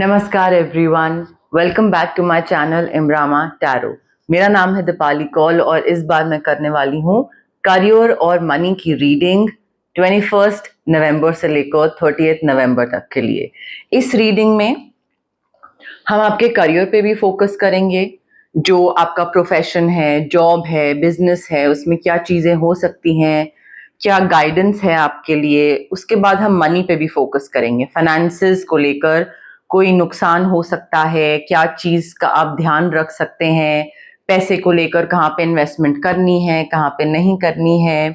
नमस्कार everyone, welcome back to my channel इमरामा tarot. मेरा नाम है दीपाली कौल और इस बार मैं करने वाली हूँ करियर और मनी की रीडिंग 21 नवंबर से लेकर 30 नवंबर तक के लिए। इस रीडिंग में हम आपके करियर पे भी फोकस करेंगे, जो आपका प्रोफेशन है, जॉब है, बिजनेस है, उसमें क्या चीज़ें हो सकती हैं, क्या गाइडेंस है आपके लिए। उसके बाद हम मनी पे भी फोकस करेंगे, फाइनेंसेस को लेकर कोई नुकसान हो सकता है, क्या चीज़ का आप ध्यान रख सकते हैं, पैसे को लेकर कहाँ पे इन्वेस्टमेंट करनी है, कहाँ पे नहीं करनी है।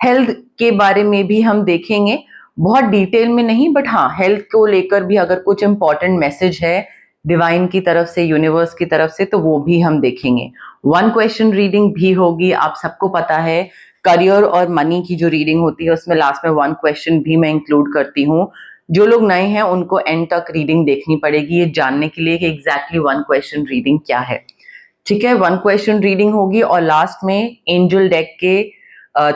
हेल्थ के बारे में भी हम देखेंगे, बहुत डिटेल में नहीं, बट हाँ, हेल्थ को लेकर भी अगर कुछ इंपॉर्टेंट मैसेज है डिवाइन की तरफ से, यूनिवर्स की तरफ से, तो वो भी हम देखेंगे। वन क्वेश्चन रीडिंग भी होगी। आप सबको पता है करियर और मनी की जो रीडिंग होती है उसमें लास्ट में वन क्वेश्चन भी मैं इंक्लूड करती हूँ। जो लोग नए हैं उनको एंड तक रीडिंग देखनी पड़ेगी ये जानने के लिए कि एग्जैक्टली वन क्वेश्चन रीडिंग क्या है। ठीक है, वन क्वेश्चन रीडिंग होगी और लास्ट में एंजल डेक के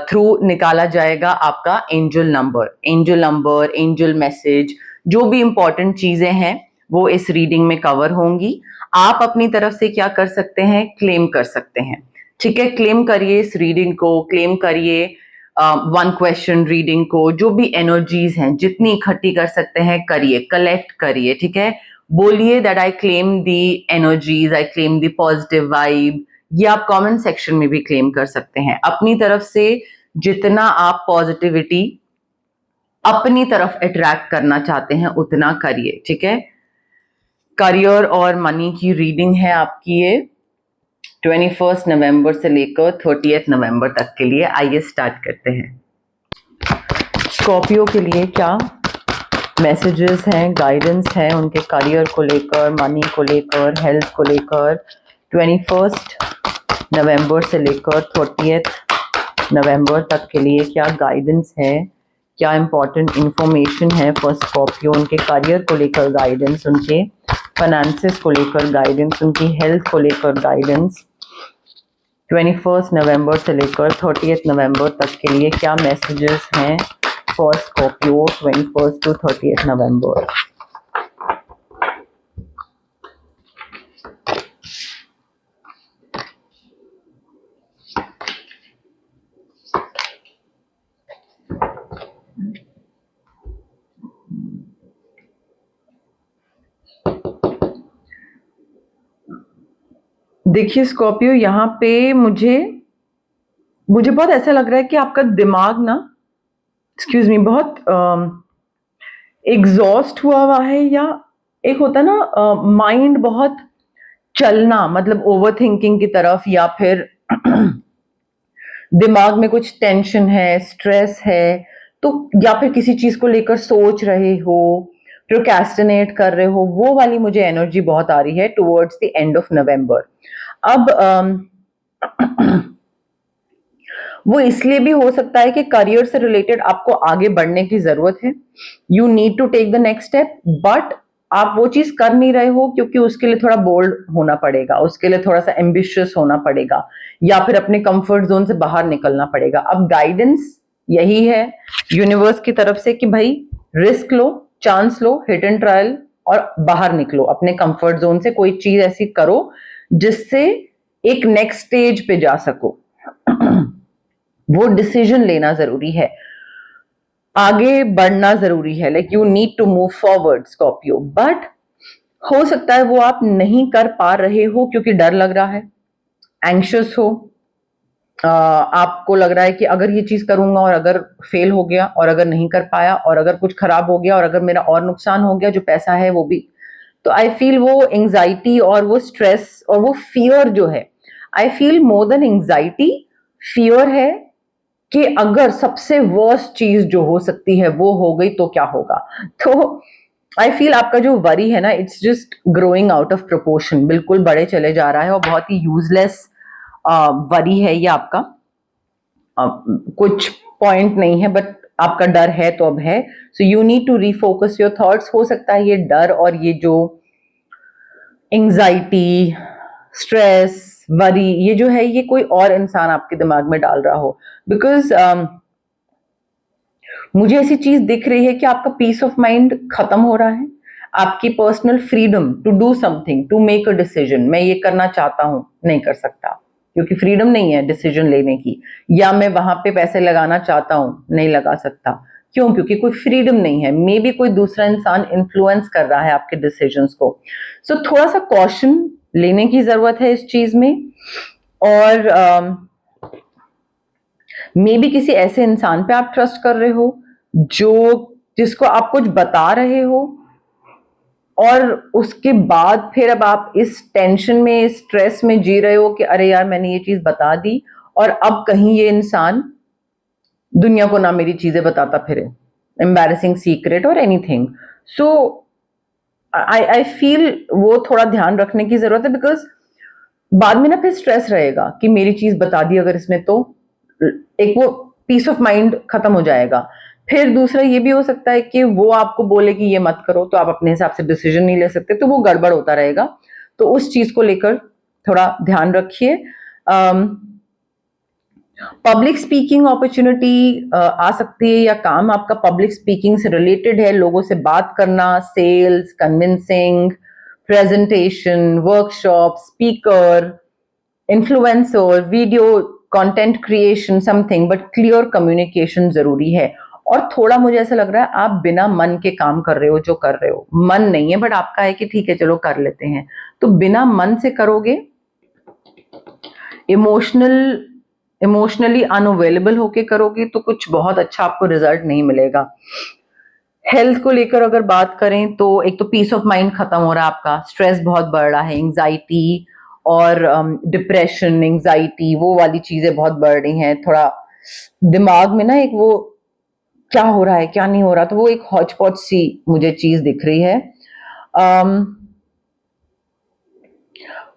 थ्रू निकाला जाएगा आपका एंजल नंबर, एंजल मैसेज, जो भी इंपॉर्टेंट चीजें हैं वो इस रीडिंग में कवर होंगी। आप अपनी तरफ से क्या कर सकते हैं, क्लेम कर सकते हैं। ठीक है, क्लेम करिए इस रीडिंग को, क्लेम करिए वन क्वेश्चन रीडिंग को। जो भी एनर्जीज हैं जितनी इकट्ठी कर सकते हैं करिए, कलेक्ट करिए। ठीक है, बोलिए that I claim the energies, I claim the positive vibe. ये आप कमेंट सेक्शन में भी क्लेम कर सकते हैं। अपनी तरफ से जितना आप पॉजिटिविटी अपनी तरफ अट्रैक्ट करना चाहते हैं उतना करिए। ठीक है, करियर और मनी की रीडिंग है आपकी ये 21 नवंबर से लेकर 30 नवंबर तक के लिए। आइए स्टार्ट करते हैं। स्कॉर्पियो के लिए क्या मैसेजेस हैं, गाइडेंस है उनके करियर को लेकर, मनी को लेकर, हेल्थ को लेकर 21 नवंबर से लेकर 30 नवंबर तक के लिए क्या गाइडेंस है, क्या इंपॉर्टेंट इंफॉर्मेशन है फॉर स्कॉर्पियो। उनके करियर को लेकर गाइडेंस, उनके फाइनेंसेस को लेकर गाइडेंस, उनकी हेल्थ को लेकर गाइडेंस 21 नवंबर से लेकर 30 नवंबर तक के लिए क्या मैसेजेस हैं फॉर स्कॉर्पियो 21 टू 30 नवंबर। देखिए स्कॉर्पियो, यहाँ पे मुझे बहुत ऐसा लग रहा है कि आपका दिमाग ना, एक्सक्यूज मी, बहुत एग्जॉस्ट हुआ है, या एक होता है ना माइंड बहुत चलना, मतलब ओवर थिंकिंग की तरफ, या फिर दिमाग में कुछ टेंशन है, स्ट्रेस है, तो या फिर किसी चीज को लेकर सोच रहे हो, प्रोक्रेस्टिनेट कर रहे हो, वो वाली मुझे एनर्जी बहुत आ रही है towards the end of November. अब वो इसलिए भी हो सकता है कि करियर से रिलेटेड आपको आगे बढ़ने की जरूरत है, you need to take the next step, but आप वो चीज कर नहीं रहे हो क्योंकि उसके लिए थोड़ा बोल्ड होना पड़ेगा, उसके लिए थोड़ा सा एम्बिशियस होना पड़ेगा, या फिर अपने कंफर्ट जोन से बाहर निकलना पड़ेगा। अब गाइडेंस यही है यूनिवर्स की तरफ से कि भाई risk low, chance low, hit and trial, और बाहर निकलो अपने कंफर्ट जोन से। कोई चीज ऐसी करो जिससे एक नेक्स्ट स्टेज पे जा सको। वो डिसीजन लेना जरूरी है, आगे बढ़ना जरूरी है, like you need to move forward Scorpio. But हो सकता है वो आप नहीं कर पा रहे हो क्योंकि डर लग रहा है, एंग्शियस हो, आपको लग रहा है कि अगर ये चीज करूंगा और अगर फेल हो गया, और अगर नहीं कर पाया, और अगर कुछ खराब हो गया, और अगर मेरा और नुकसान हो गया, जो पैसा है वो भी। तो आई फील वो एंग्जाइटी और वो स्ट्रेस और वो फियर जो है, I feel more than anxiety, fear है कि अगर सबसे वर्स्ट चीज जो हो सकती है वो हो गई तो क्या होगा। तो आई फील आपका जो वरी है ना, it's just growing out of proportion, बिल्कुल बढ़े चले जा रहा है और बहुत ही यूजलेस वरी है ये आपका। कुछ पॉइंट नहीं है, बट आपका डर है तो अब है। So you need to refocus your thoughts. हो सकता है ये डर और ये जो एंग्जाइटी, स्ट्रेस, वरी, ये जो है ये कोई और इंसान आपके दिमाग में डाल रहा हो, बिकॉज मुझे ऐसी चीज दिख रही है कि आपका पीस ऑफ माइंड खत्म हो रहा है। आपकी personal freedom to do something, to make a decision, मैं ये करना चाहता हूं, नहीं कर सकता क्योंकि फ्रीडम नहीं है डिसीजन लेने की। या मैं वहां पे पैसे लगाना चाहता हूं, नहीं लगा सकता। क्यों? क्योंकि कोई फ्रीडम नहीं है, मे बी कोई दूसरा इंसान इन्फ्लुएंस कर रहा है आपके डिसीजंस को। सो थोड़ा सा कॉशन लेने की जरूरत है इस चीज में। और मे बी किसी ऐसे इंसान पे आप ट्रस्ट कर रहे हो जो जिसको आप कुछ बता रहे हो, और उसके बाद फिर अब आप इस टेंशन में, इस स्ट्रेस में जी रहे हो कि अरे यार मैंने ये चीज बता दी और अब कहीं ये इंसान दुनिया को ना मेरी चीजें बताता फिरे, एम्बैरेसिंग सीक्रेट और एनीथिंग। सो आई फील वो थोड़ा ध्यान रखने की जरूरत है, बिकॉज बाद में ना फिर स्ट्रेस रहेगा कि मेरी चीज बता दी अगर इसने तो, एक वो पीस ऑफ माइंड खत्म हो जाएगा। फिर दूसरा ये भी हो सकता है कि वो आपको बोले कि ये मत करो, तो आप अपने हिसाब से डिसीजन नहीं ले सकते, तो वो गड़बड़ होता रहेगा। तो उस चीज को लेकर थोड़ा ध्यान रखिए। पब्लिक स्पीकिंग अपॉर्चुनिटी आ सकती है, या काम आपका पब्लिक स्पीकिंग से रिलेटेड है, लोगों से बात करना, sales, convincing, presentation, workshop, speaker, influencer, video content creation, something, but clear communication जरूरी है। और थोड़ा मुझे ऐसा लग रहा है आप बिना मन के काम कर रहे हो, जो कर रहे हो मन नहीं है बट आपका है कि ठीक है चलो कर लेते हैं, तो बिना मन से करोगे, इमोशनली अनअवेलेबल होके करोगे, तो कुछ बहुत अच्छा आपको रिजल्ट नहीं मिलेगा। हेल्थ को लेकर अगर बात करें तो एक तो पीस ऑफ माइंड खत्म हो रहा है आपका, स्ट्रेस बहुत बढ़ रहा है, एंजाइटी और डिप्रेशन, एंजाइटी, वो वाली चीजें बहुत बढ़ रही हैं। थोड़ा दिमाग में ना एक वो क्या हो रहा है क्या नहीं हो रहा, तो वो एक हॉच पॉच सी मुझे चीज दिख रही है।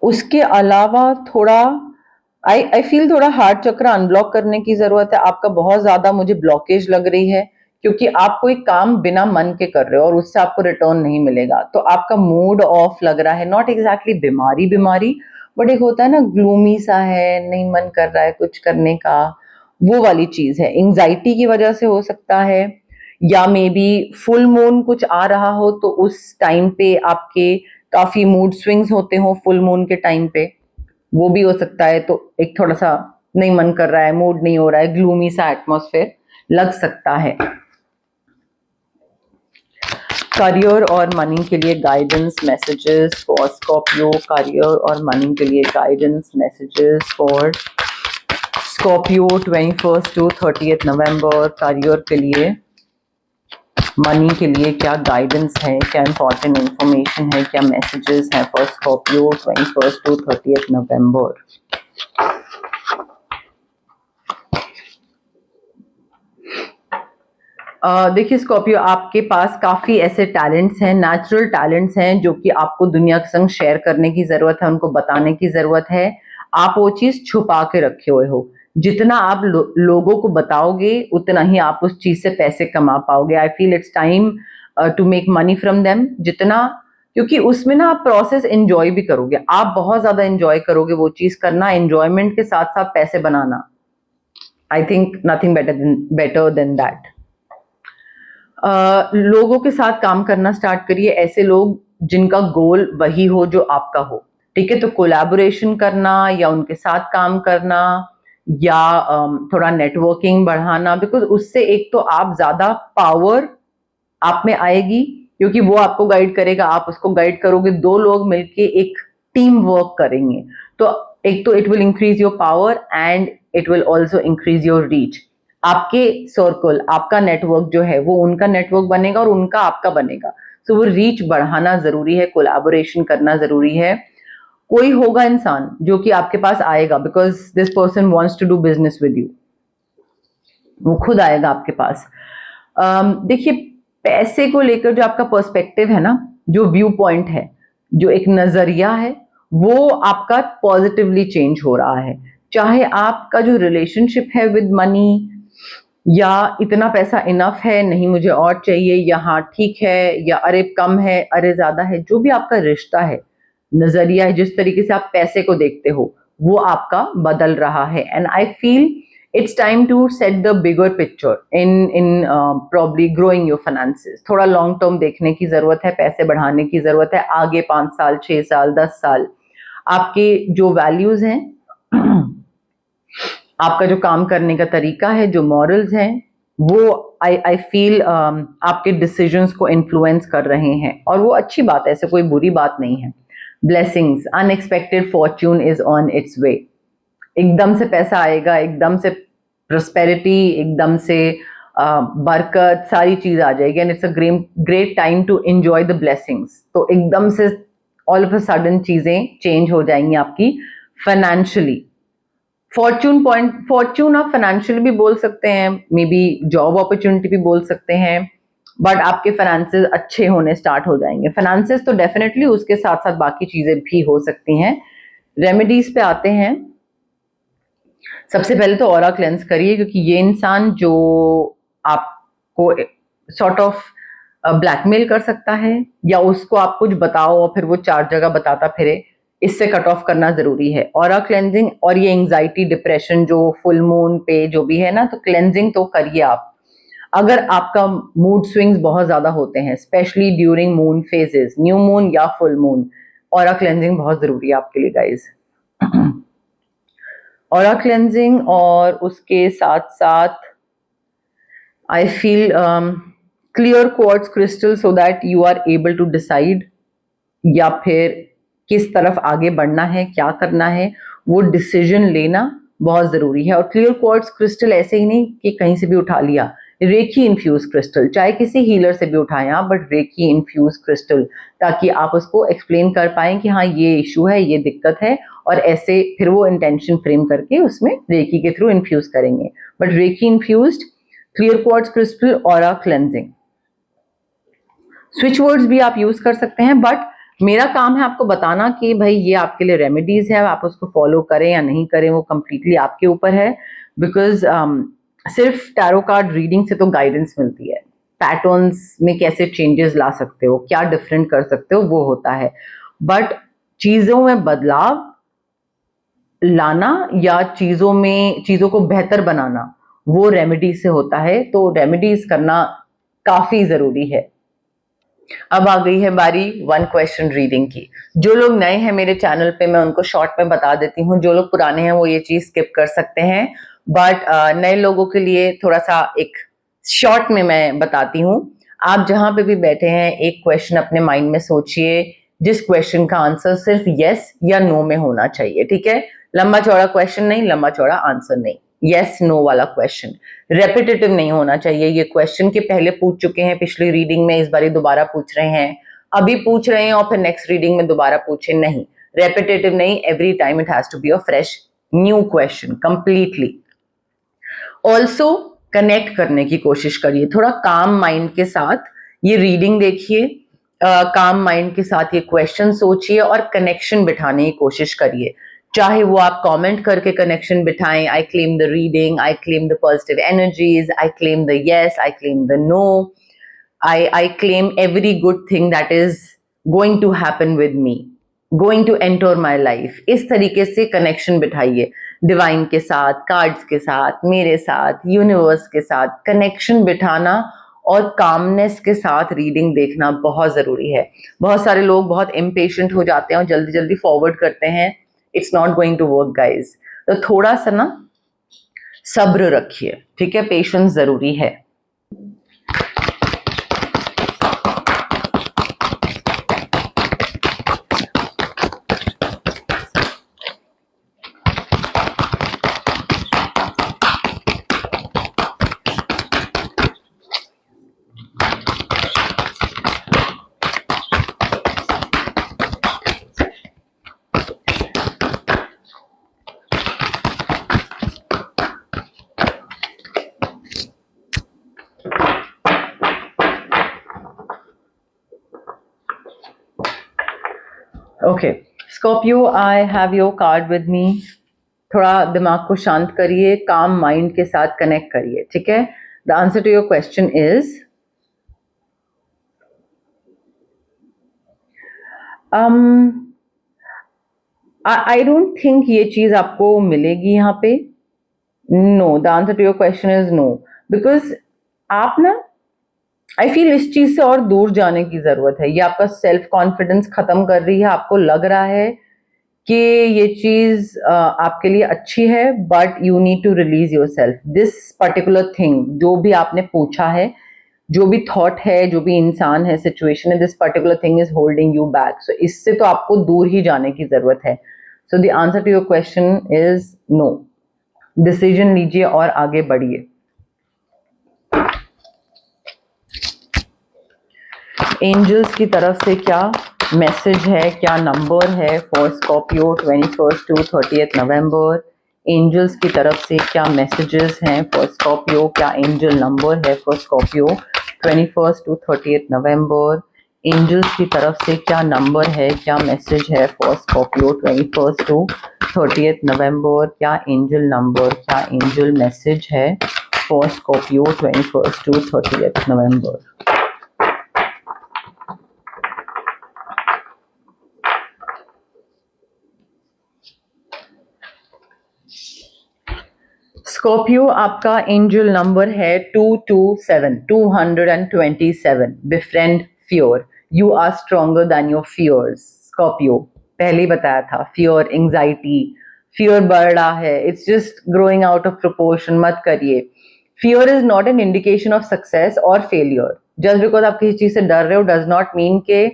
उसके अलावा थोड़ा आई फील थोड़ा हार्ट चक्र अनब्लॉक करने की जरूरत है। आपका बहुत ज्यादा मुझे ब्लॉकेज लग रही है, क्योंकि आप कोई काम बिना मन के कर रहे हो और उससे आपको रिटर्न नहीं मिलेगा, तो आपका मूड ऑफ लग रहा है। नॉट एग्जैक्टली बीमारी बीमारी, बट एक होता है ना ग्लूमी सा है, नहीं मन कर रहा है कुछ करने का, वो वाली चीज है। एंजाइटी की वजह से हो सकता है, या मे बी फुल मून कुछ आ रहा हो तो उस टाइम पे आपके काफी मूड स्विंग्स होते हो फुल मून के टाइम पे, वो भी हो सकता है। तो एक थोड़ा सा नहीं मन कर रहा है, मूड नहीं हो रहा है, ग्लूमी सा एटमॉस्फेयर लग सकता है। करियर और मनी के लिए guidance messages for Scorpio, career और मनी के लिए guidance messages for Scorpio 21 to 30 नवंबर। करियर के लिए, मनी के लिए क्या गाइडेंस है, क्या इंपॉर्टेंट इंफॉर्मेशन है, क्या मैसेजेस हैं फॉर स्कॉर्पियो 21 टू 30 नवंबर। देखिए स्कॉर्पियो, आपके पास काफी ऐसे टैलेंट्स हैं, नेचुरल टैलेंट्स हैं, जो कि आपको दुनिया के संग शेयर करने की जरूरत है, उनको बताने की जरूरत है। आप वो चीज छुपा के रखे हुए हो, जितना आप लोगों को बताओगे उतना ही आप उस चीज से पैसे कमा पाओगे। I feel it's time to make money from them, जितना, क्योंकि उसमें ना आप प्रोसेस एंजॉय भी करोगे, आप बहुत ज्यादा एंजॉय करोगे वो चीज करना, एंजॉयमेंट के साथ साथ पैसे बनाना। I think nothing better than that. लोगों के साथ काम करना स्टार्ट करिए, ऐसे लोग जिनका गोल वही हो जो आपका हो, ठीक है। तो कोलैबोरेशन करना या उनके साथ काम करना, या थोड़ा नेटवर्किंग बढ़ाना, बिकॉज उससे एक तो आप ज्यादा पावर आप में आएगी, क्योंकि वो आपको गाइड करेगा, आप उसको गाइड करोगे, दो लोग मिलके एक टीम वर्क करेंगे, तो एक तो it will increase your power and it will also increase your reach. आपके सर्कल, आपका नेटवर्क जो है वो उनका नेटवर्क बनेगा और उनका आपका बनेगा। सो वो रीच बढ़ाना जरूरी है, कोलैबोरेशन करना जरूरी है। कोई होगा इंसान जो कि आपके पास आएगा, because this person wants to do business with you, वो खुद आएगा आपके पास। देखिए पैसे को लेकर जो आपका पर्सपेक्टिव है ना, जो व्यू पॉइंट है, जो एक नजरिया है, वो आपका पॉजिटिवली चेंज हो रहा है। चाहे आपका जो रिलेशनशिप है विद मनी, या इतना पैसा इनफ है, नहीं मुझे और चाहिए, या हाँ ठीक है, या अरे कम है, अरे ज्यादा है, जो भी आपका रिश्ता है, नजरिया है, जिस तरीके से आप पैसे को देखते हो, वो आपका बदल रहा है। And I feel It's time to set the bigger picture in probably growing your finances. थोड़ा लॉन्ग टर्म देखने की जरूरत है, पैसे बढ़ाने की जरूरत है, आगे 5 साल 6 साल 10 साल आपके जो वैल्यूज हैं, आपका जो काम करने का तरीका है, जो मॉरल्स हैं, वो आई फील आपके डिसीजंस को इन्फ्लुएंस कर रहे हैं, और वो अच्छी बात है, ऐसे कोई बुरी बात नहीं है. Blessings, unexpected fortune is on its way. एकदम से पैसा आएगा, एकदम से प्रोस्पेरिटी, एकदम से बरकत, सारी चीज आ जाएगी, and it's a great time to enjoy the blessings. तो एकदम से ऑल ऑफ अ सडन चीजें चेंज हो जाएंगी आपकी फाइनेंशियली. फॉर्च्यून आप फाइनेंशियल भी बोल सकते हैं, मे बी जॉब अपॉर्चुनिटी भी बोल सकते हैं, बट आपके फाइनेंसेस अच्छे होने स्टार्ट हो जाएंगे. फाइनेंसेस तो डेफिनेटली, उसके साथ साथ बाकी चीजें भी हो सकती हैं. रेमेडीज पे आते हैं. सबसे पहले तो ऑरा क्लेंस करिए, क्योंकि ये इंसान जो आपको सॉर्ट ऑफ ब्लैकमेल कर सकता है, या उसको आप कुछ बताओ और फिर वो 4 जगह बताता फिरे, इससे कट ऑफ करना जरूरी है. ऑरा क्लेंजिंग, और ये एंजाइटी डिप्रेशन जो फुल मून पे जो भी है ना, तो क्लेंजिंग तो करिए आप. अगर आपका मूड स्विंग्स बहुत ज्यादा होते हैं, specially during moon phases, new moon या फुल मून, ऑरा क्लेंजिंग बहुत जरूरी है आपके लिए गाइज. ऑरा क्लेंजिंग, और उसके साथ साथ I feel clear quartz crystal, so that you are able to decide, या फिर किस तरफ आगे बढ़ना है, क्या करना है, वो डिसीजन लेना बहुत जरूरी है. और क्लियर क्वार्ट्ज क्रिस्टल ऐसे ही नहीं कि कहीं से भी उठा लिया. रेकी इन्फ्यूज क्रिस्टल, चाहे किसी हीलर से भी उठाएं आप, बट रेकी इन्फ्यूज क्रिस्टल, ताकि आप उसको एक्सप्लेन कर पाए कि हाँ ये इशू है, ये दिक्कत है, और ऐसे फिर वो इंटेंशन फ्रेम करके उसमें रेकी के थ्रू इन्फ्यूज करेंगे. But reiki infused, clear quartz crystal, aura cleansing. Switch words भी आप यूज कर सकते हैं, बट मेरा काम है आपको बताना कि भाई ये आपके लिए रेमेडीज है, आप उसको फॉलो करें या नहीं करें, वो कंप्लीटली आपके ऊपर है. बिकॉज सिर्फ टैरो कार्ड रीडिंग से तो गाइडेंस मिलती है. पैटर्न्स में कैसे चेंजेस ला सकते हो, क्या डिफरेंट कर सकते हो, वो होता है. बट चीजों में बदलाव लाना, या चीजों को बेहतर बनाना, वो रेमेडीज से होता है. तो रेमेडीज करना काफी जरूरी है. अब आ गई है बारी 1 क्वेश्चन रीडिंग की. जो लोग नए हैं मेरे चैनल पे, मैं उनको शॉर्ट में बता देती हूँ. जो लोग पुराने हैं वो ये चीज स्किप कर सकते हैं, बट नए लोगों के लिए थोड़ा सा एक शॉर्ट में मैं बताती हूँ. आप जहां पे भी बैठे हैं, एक क्वेश्चन अपने माइंड में सोचिए, जिस क्वेश्चन का आंसर सिर्फ यस या नो में होना चाहिए. ठीक है, लंबा चौड़ा क्वेश्चन नहीं, लंबा चौड़ा आंसर नहीं, यस नो वाला क्वेश्चन. रेपिटेटिव नहीं होना चाहिए. ये क्वेश्चन के पहले पूछ चुके हैं पिछली रीडिंग में, इस बारी दोबारा पूछ रहे हैं, अभी पूछ रहे हैं और फिर नेक्स्ट रीडिंग में दोबारा पूछे, नहीं. रेपिटेटिव नहीं, every time it has to be a fresh new question completely. Also connect करने की कोशिश करिए, थोड़ा काम माइंड के साथ ये रीडिंग देखिए, काम माइंड के साथ ये क्वेश्चन सोचिए और कनेक्शन बिठाने की कोशिश करिए. चाहे वो आप कमेंट करके कनेक्शन बिठाएं, I claim the reading, I claim the positive energies, I claim the yes, I claim the no, I claim every good thing that is going to happen with me, going to enter my life. इस तरीके से connection बिठाइए divine के साथ, cards के साथ, मेरे साथ, universe के साथ. कनेक्शन बिठाना और कामनेस के साथ रीडिंग देखना बहुत जरूरी है. बहुत सारे लोग बहुत इम्पेशेंट हो जाते हैं और जल्दी जल्दी फॉरवर्ड करते हैं. It's not going to work guys. तो थोड़ा सा ना सब्र रखिए, ठीक है, पेशेंस जरूरी है. Okay Scorpio, I have your card with me. थोड़ा दिमाग को शांत करिए, काम माइंड के साथ कनेक्ट करिए, ठीक है. The answer to your question is I don't think ये चीज आपको मिलेगी यहाँ पे. No, the answer to your question is no, because आप ना, आई फील इस चीज से और दूर जाने की जरूरत है। ये आपका सेल्फ कॉन्फिडेंस खत्म कर रही है। आपको लग रहा है कि ये चीज आपके लिए अच्छी है, but you need to release yourself this particular thing. जो भी आपने पूछा है, जो भी थॉट है, जो भी इंसान है, सिचुएशन है, this particular thing is holding you back. So इससे तो आपको दूर ही जाने की जरूरत है। So the answer to your question is no. Decision लीजिए और आगे बढ़िए। एंजल्स की तरफ से क्या मैसेज है, क्या नंबर है for Scorpio 21st to 30th नवंबर? एंजल्स की तरफ से क्या मैसेजेस हैं फॉर स्कॉर्पियो? क्या एंजल नंबर है for Scorpio 21st to 30th नवंबर? एंजल्स की तरफ से क्या नंबर है, क्या मैसेज है for Scorpio 21st to 30th नवंबर? क्या एंजल नंबर, क्या एंजल मैसेज है for Scorpio 21st to 30th नवंबर? स्कॉर्पियो, आपका एंजल नंबर है 227, 227। Befriend fear, you are stronger than your fears. Scorpio, पहले ही बताया था, फियर, एंजाइटी, फियर बढ़ रहा है, it's just growing out of proportion, मत करिए। Fear is not an indication of success और फेलियर। जस्ट बिकॉज आप किसी चीज से डर रहे हो डज नॉट मीन के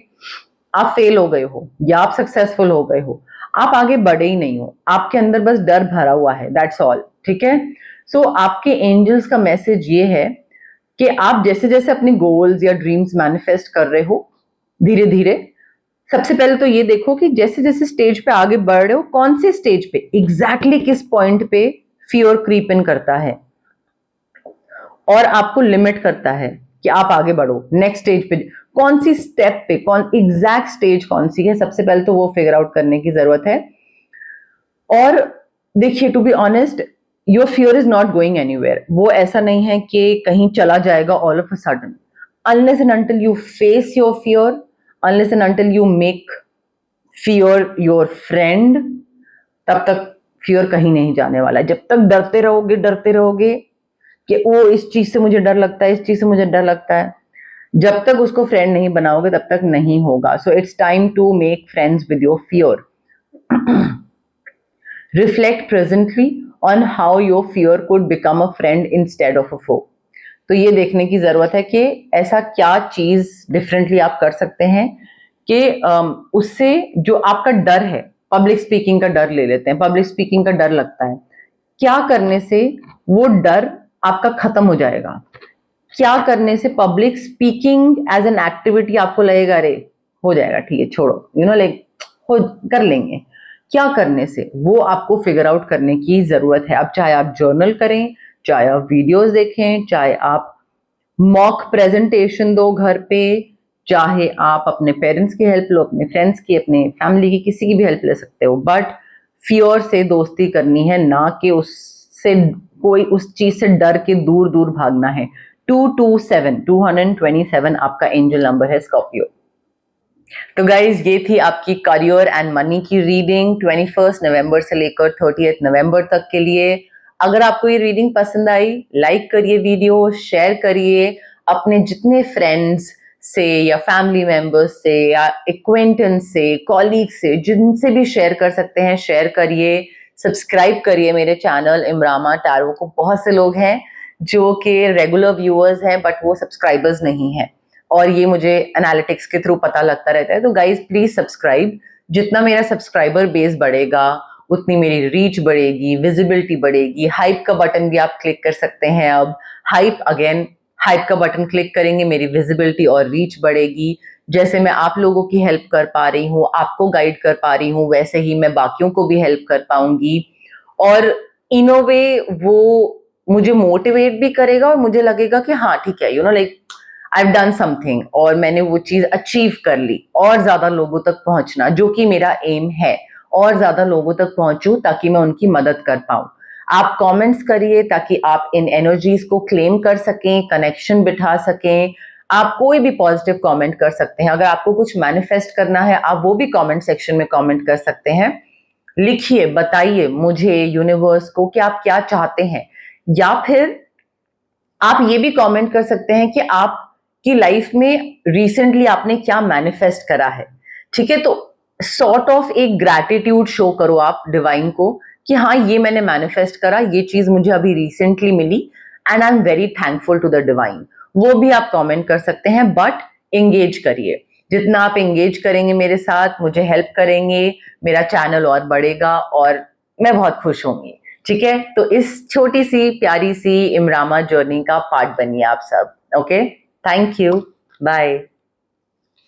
आप फेल हो गए हो या आप सक्सेसफुल हो गए हो। आप आगे बढ़े ही नहीं हो, आपके अंदर बस डर भरा हुआ है, दैट्स ऑल। ठीक है? सो आपके एंजल्स का मैसेज ये है कि आप जैसे जैसे अपने गोल्स या ड्रीम्स मैनिफेस्ट कर रहे हो, धीरे धीरे, सबसे पहले तो ये देखो कि जैसे जैसे स्टेज पे आगे बढ़ रहे हो, कौन से स्टेज पे एग्जैक्टली किस पॉइंट पे फियर क्रीप इन करता है और आपको लिमिट करता है कि आप आगे बढ़ो नेक्स्ट स्टेज पे। कौन सी स्टेप पे, कौन एग्जैक्ट स्टेज कौन सी है, सबसे पहले तो वो फिगर आउट करने की जरूरत है। और देखिए, to be honest, your fear is not going anywhere. वो ऐसा नहीं है कि कहीं चला जाएगा all of a sudden. Unless and until you face your fear, unless and until you make fear your friend, तब तक फियर कहीं नहीं जाने वाला। जब तक डरते रहोगे कि वो इस चीज से मुझे डर लगता है, इस चीज से मुझे डर लगता है, जब तक उसको फ्रेंड नहीं बनाओगे तब तक नहीं होगा। So it's time to make friends with your fear. Reflect presently on how your fear could become a friend instead of a foe. तो ये देखने की जरूरत है कि ऐसा क्या चीज डिफरेंटली आप कर सकते हैं कि उससे जो आपका डर है, पब्लिक स्पीकिंग का डर ले लेते हैं, पब्लिक स्पीकिंग का डर लगता है, क्या करने से वो डर आपका खत्म हो जाएगा? क्या करने से public speaking as an activity आपको लगेगा अरे हो जाएगा, ठीक है छोड़ो, लाइक हो कर लेंगे? क्या करने से, वो आपको फिगर आउट करने की जरूरत है। अब चाहे आप जर्नल करें, चाहे आप वीडियोस देखें, चाहे आप मॉक प्रेजेंटेशन दो घर पे, चाहे आप अपने पेरेंट्स की हेल्प लो, अपने फ्रेंड्स की, अपने फैमिली की, किसी की भी हेल्प ले सकते हो, बट फियर से दोस्ती करनी है, ना कि उससे कोई उस चीज से डर के दूर दूर भागना है। 227 आपका एंजल नंबर है स्कॉर्पियो। तो गाइज, ये थी आपकी करियर एंड मनी की रीडिंग 21 नवंबर से लेकर 30th नवंबर तक के लिए। अगर आपको ये रीडिंग पसंद आई, लाइक करिए वीडियो, शेयर करिए अपने जितने फ्रेंड्स से या फैमिली मेंबर्स से या एक्वेंटेंस से, कॉलीग से, जिनसे भी शेयर कर सकते हैं शेयर करिए। सब्सक्राइब करिए मेरे चैनल इमरामा टैरो को। बहुत से लोग हैं जो कि रेगुलर व्यूअर्स हैं बट वो सब्सक्राइबर्स नहीं हैं, और ये मुझे एनालिटिक्स के थ्रू पता लगता रहता है। तो गाइज प्लीज सब्सक्राइब। जितना मेरा सब्सक्राइबर बेस बढ़ेगा उतनी मेरी रीच बढ़ेगी, विजिबिलिटी बढ़ेगी। हाइप का बटन भी आप क्लिक कर सकते हैं। अब हाइप का बटन क्लिक करेंगे, मेरी विजिबिलिटी और रीच बढ़ेगी। जैसे मैं आप लोगों की हेल्प कर पा रही हूँ, आपको गाइड कर पा रही हूँ, वैसे ही मैं बाकियों को भी हेल्प कर पाऊंगी। और इन अ वे वो मुझे मोटिवेट भी करेगा और मुझे लगेगा कि हाँ ठीक है, like I have done something, और मैंने वो चीज अचीव कर ली। और ज्यादा लोगों तक पहुंचना, जो कि मेरा एम है, और ज्यादा लोगों तक पहुंचूं ताकि मैं उनकी मदद कर पाऊं। आप कमेंट्स करिए ताकि आप इन एनर्जीज को क्लेम कर सकें, कनेक्शन बिठा सकें। आप कोई भी पॉजिटिव कमेंट कर सकते हैं। अगर आपको कुछ मैनिफेस्ट करना है, आप वो भी कमेंट सेक्शन में कमेंट कर सकते हैं। लिखिए, बताइए मुझे, यूनिवर्स को कि आप क्या चाहते हैं। या फिर आप ये भी कमेंट कर सकते हैं कि आपकी लाइफ में रिसेंटली आपने क्या मैनिफेस्ट करा है। ठीक है, तो सॉर्ट ऑफ एक ग्रैटिट्यूड शो करो आप डिवाइन को कि हाँ, ये मैंने मैनिफेस्ट करा, ये चीज मुझे अभी रिसेंटली मिली and I am very thankful to the divine. वो भी आप कमेंट कर सकते हैं, बट एंगेज करिए। जितना आप एंगेज करेंगे मेरे साथ, मुझे हेल्प करेंगे, मेरा चैनल और बढ़ेगा और मैं बहुत खुश होंगी। ठीक है, तो इस छोटी सी प्यारी सी इमरामा जर्नी का पार्ट बनिए आप सब। Okay, thank you, bye.